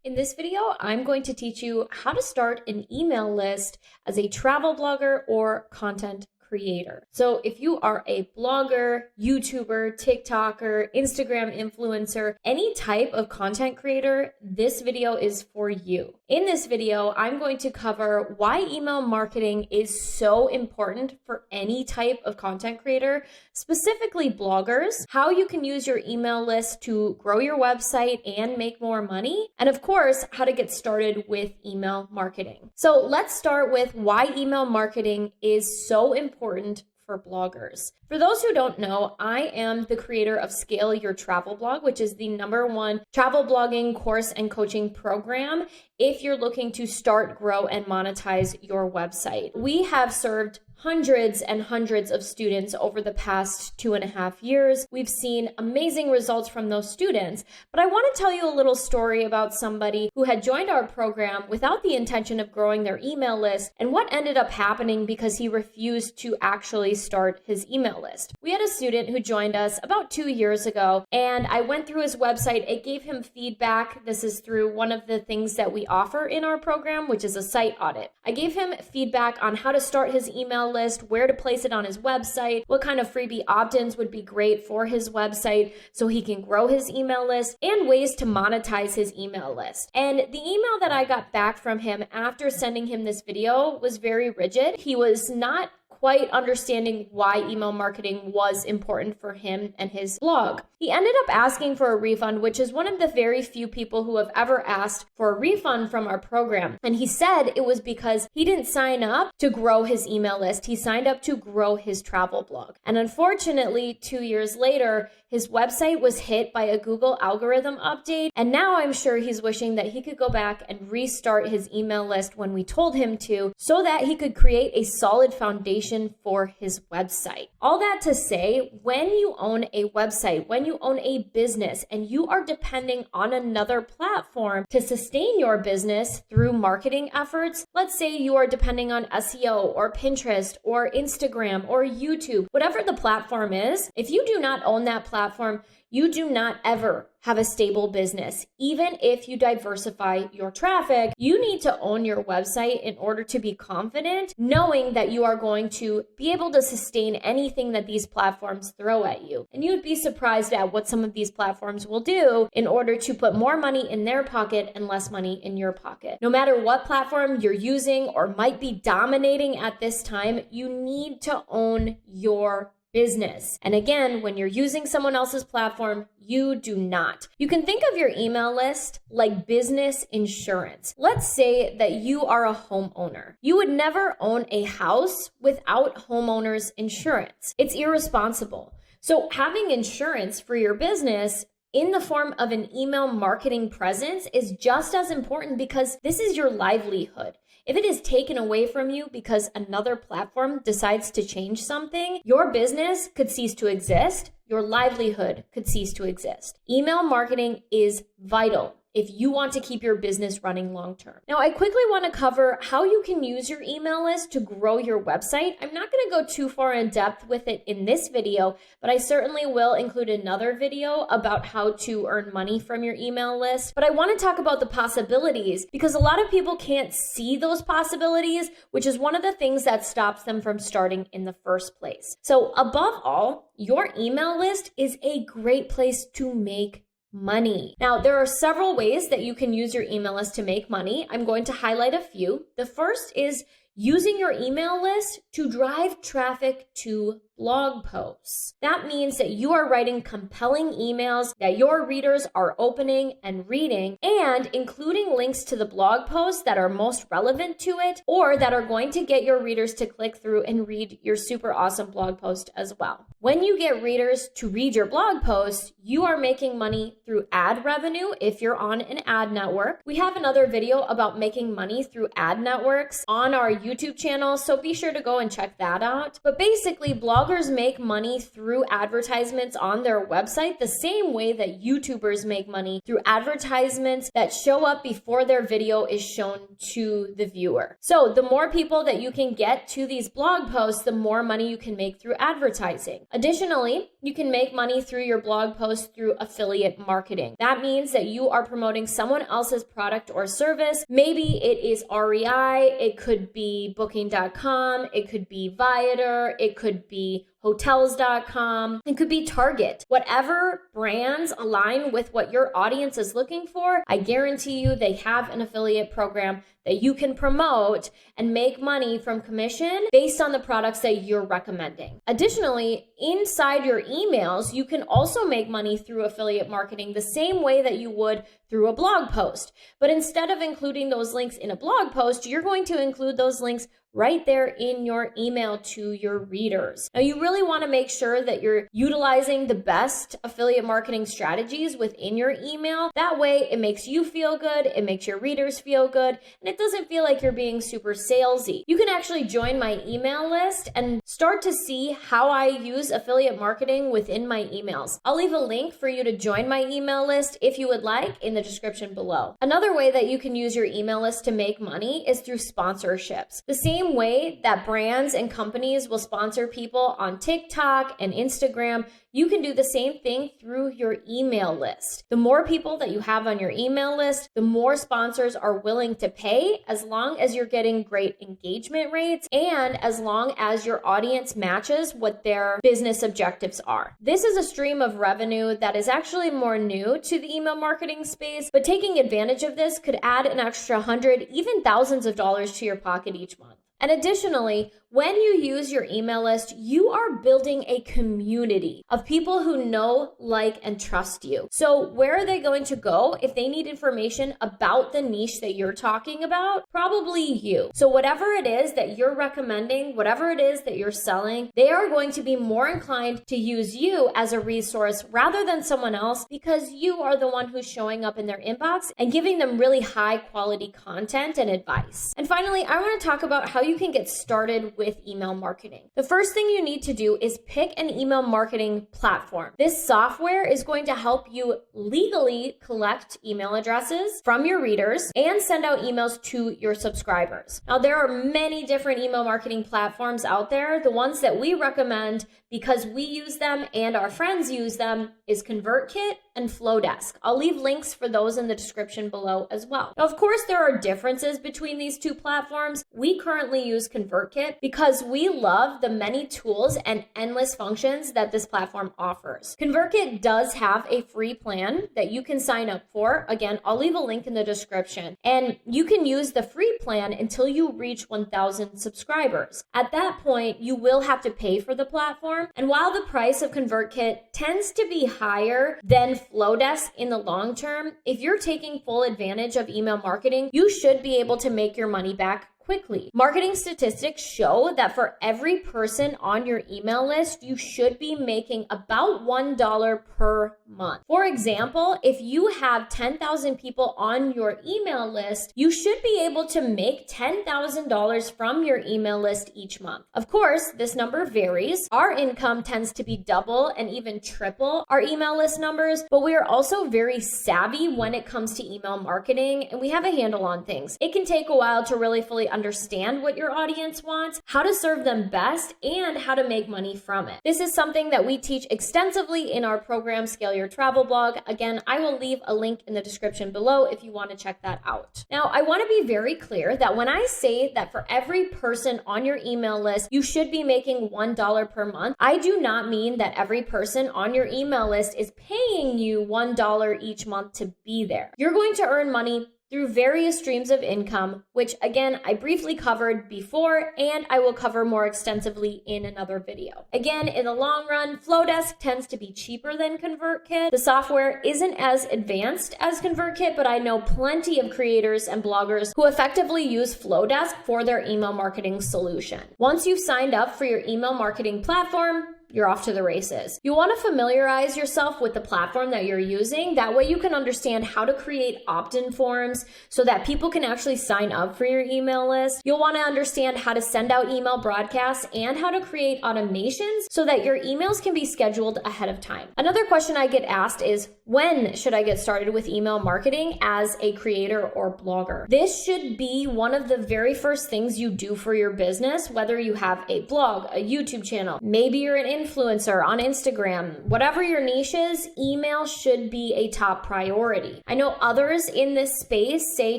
In this video, I'm going to teach you how to start an email list as a travel blogger or content creator. So if you are a blogger, YouTuber, TikToker, Instagram influencer, any type of content creator, this video is for you. In this video, I'm going to cover why email marketing is so important for any type of content creator, specifically bloggers, how you can use your email list to grow your website and make more money, and of course, how to get started with email marketing. So let's start with why email marketing is so important for bloggers. For those who don't know, I am the creator of Scale Your Travel Blog, which is the #1 travel blogging course and coaching program if you're looking to start, grow, and monetize your website. We have served hundreds and hundreds of students over the past 2.5 years. We've seen amazing results from those students, but I want to tell you a little story about somebody who had joined our program without the intention of growing their email list and what ended up happening because he refused to actually start his email list. We had a student who joined us about 2 years ago, and I went through his website. It gave him feedback. This is through one of the things that we offer in our program, which is a site audit. I gave him feedback on how to start his email list, where to place it on his website, what kind of freebie opt-ins would be great for his website so he can grow his email list, and ways to monetize his email list. And the email that I got back from him after sending him this video was very rigid. He was not quite understanding why email marketing was important for him and his blog. He ended up asking for a refund, which is one of the very few people who have ever asked for a refund from our program. And he said it was because he didn't sign up to grow his email list. He signed up to grow his travel blog. And unfortunately, 2 years later, his website was hit by a Google algorithm update. And now I'm sure he's wishing that he could go back and restart his email list when we told him to, so that he could create a solid foundation for his website. All that to say, when you own a website, when you own a business, and you are depending on another platform to sustain your business through marketing efforts, let's say you are depending on SEO or Pinterest or Instagram or YouTube, whatever the platform is, if you do not own that platform, you do not ever have a stable business. Even if you diversify your traffic, you need to own your website in order to be confident, knowing that you are going to be able to sustain anything that these platforms throw at you. And you'd be surprised at what some of these platforms will do in order to put more money in their pocket and less money in your pocket. No matter what platform you're using or might be dominating at this time, you need to own your business. And again, when you're using someone else's platform, you do not. You can think of your email list like business insurance. Let's say that you are a homeowner. You would never own a house without homeowner's insurance. It's irresponsible. So having insurance for your business in the form of an email marketing presence is just as important, because this is your livelihood. If it is taken away from you because another platform decides to change something, your business could cease to exist. Your livelihood could cease to exist. Email marketing is vital if you want to keep your business running long term. Now, I quickly want to cover how you can use your email list to grow your website. I'm not going to go too far in depth with it in this video, but I certainly will include another video about how to earn money from your email list. But I want to talk about the possibilities, because a lot of people can't see those possibilities, which is one of the things that stops them from starting in the first place. So above all, your email list is a great place to make money. Now, there are several ways that you can use your email list to make money. I'm going to highlight a few. The first is using your email list to drive traffic to blog posts. That means that you are writing compelling emails that your readers are opening and reading, and including links to the blog posts that are most relevant to it, or that are going to get your readers to click through and read your super awesome blog post as well. When you get readers to read your blog post, you are making money through ad revenue if you're on an ad network. We have another video about making money through ad networks on our YouTube channel, so be sure to go and check that out. But basically, bloggers make money through advertisements on their website the same way that YouTubers make money through advertisements that show up before their video is shown to the viewer. So the more people that you can get to these blog posts, the more money you can make through advertising. Additionally, you can make money through your blog post through affiliate marketing. That means that you are promoting someone else's product or service. Maybe it is REI, it could be booking.com, it could be Viator, it could be hotels.com, it could be Target. Whatever brands align with what your audience is looking for, I guarantee you they have an affiliate program that you can promote and make money from commission based on the products that you're recommending. Additionally, inside your emails, you can also make money through affiliate marketing the same way that you would through a blog post. But instead of including those links in a blog post, you're going to include those links right there in your email to your readers. Now, you really want to make sure that you're utilizing the best affiliate marketing strategies within your email. That way, it makes you feel good, it makes your readers feel good, and it doesn't feel like you're being super salesy. You can actually join my email list and start to see how I use affiliate marketing within my emails. I'll leave a link for you to join my email list if you would like in the description below. Another way that you can use your email list to make money is through sponsorships. The same way that brands and companies will sponsor people on TikTok and Instagram, you can do the same thing through your email list. The more people that you have on your email list, the more sponsors are willing to pay, as long as you're getting great engagement rates and as long as your audience matches what their business objectives are. This is a stream of revenue that is actually more new to the email marketing space, but taking advantage of this could add an extra $100, even thousands of dollars to your pocket each month. And additionally, when you use your email list, you are building a community of people who know, like, and trust you. So where are they going to go if they need information about the niche that you're talking about? Probably you. So whatever it is that you're recommending, whatever it is that you're selling, they are going to be more inclined to use you as a resource rather than someone else, because you are the one who's showing up in their inbox and giving them really high quality content and advice. And finally, I want to talk about how you can get started with email marketing. The first thing you need to do is pick an email marketing platform. This software is going to help you legally collect email addresses from your readers and send out emails to your subscribers. Now, there are many different email marketing platforms out there. The ones that we recommend, because we use them and our friends use them, is ConvertKit and Flowdesk. I'll leave links for those in the description below as well. Now, of course, there are differences between these two platforms. We currently use ConvertKit because we love the many tools and endless functions that this platform offers. ConvertKit does have a free plan that you can sign up for. Again, I'll leave a link in the description. And you can use the free plan until you reach 1,000 subscribers. At that point, you will have to pay for the platform. And while the price of ConvertKit tends to be higher than Flowdesk in the long term, if you're taking full advantage of email marketing, you should be able to make your money back quickly. Marketing statistics show that for every person on your email list, you should be making about $1 per month. For example, if you have 10,000 people on your email list, you should be able to make $10,000 from your email list each month. Of course, this number varies. Our income tends to be double and even triple our email list numbers, but we are also very savvy when it comes to email marketing, and we have a handle on things. It can take a while to really fully understand what your audience wants, how to serve them best, and how to make money from it. This is something that we teach extensively in our program, Scale Your Travel Blog. Again, I will leave a link in the description below if you want to check that out. Now, I want to be very clear that when I say that for every person on your email list, you should be making $1 per month, I do not mean that every person on your email list is paying you $1 each month to be there. You're going to earn money through various streams of income, which again, I briefly covered before, and I will cover more extensively in another video. Again, in the long run, Flowdesk tends to be cheaper than ConvertKit. The software isn't as advanced as ConvertKit, but I know plenty of creators and bloggers who effectively use Flowdesk for their email marketing solution. Once you've signed up for your email marketing platform, you're off to the races. You want to familiarize yourself with the platform that you're using. That way you can understand how to create opt-in forms so that people can actually sign up for your email list. You'll want to understand how to send out email broadcasts and how to create automations so that your emails can be scheduled ahead of time. Another question I get asked is, when should I get started with email marketing as a creator or blogger? This should be one of the very first things you do for your business, whether you have a blog, a YouTube channel, maybe you're an influencer on Instagram, whatever your niche is, email should be a top priority. I know others in this space say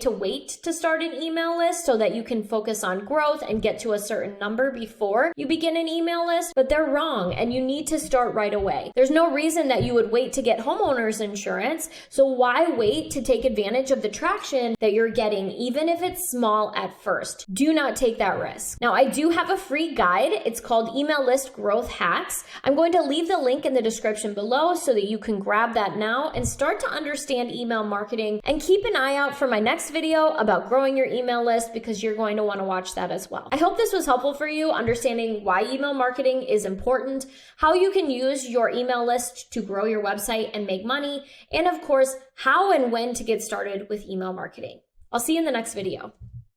to wait to start an email list so that you can focus on growth and get to a certain number before you begin an email list, but they're wrong and you need to start right away. There's no reason that you would wait to get homeowners insurance, so why wait to take advantage of the traction that you're getting, even if it's small at first? Do not take that risk. Now, I do have a free guide. It's called Email List Growth Hacks. I'm going to leave the link in the description below so that you can grab that now and start to understand email marketing, and keep an eye out for my next video about growing your email list, because you're going to want to watch that as well. I hope this was helpful for you, understanding why email marketing is important, how you can use your email list to grow your website and make money, and of course, how and when to get started with email marketing. I'll see you in the next video.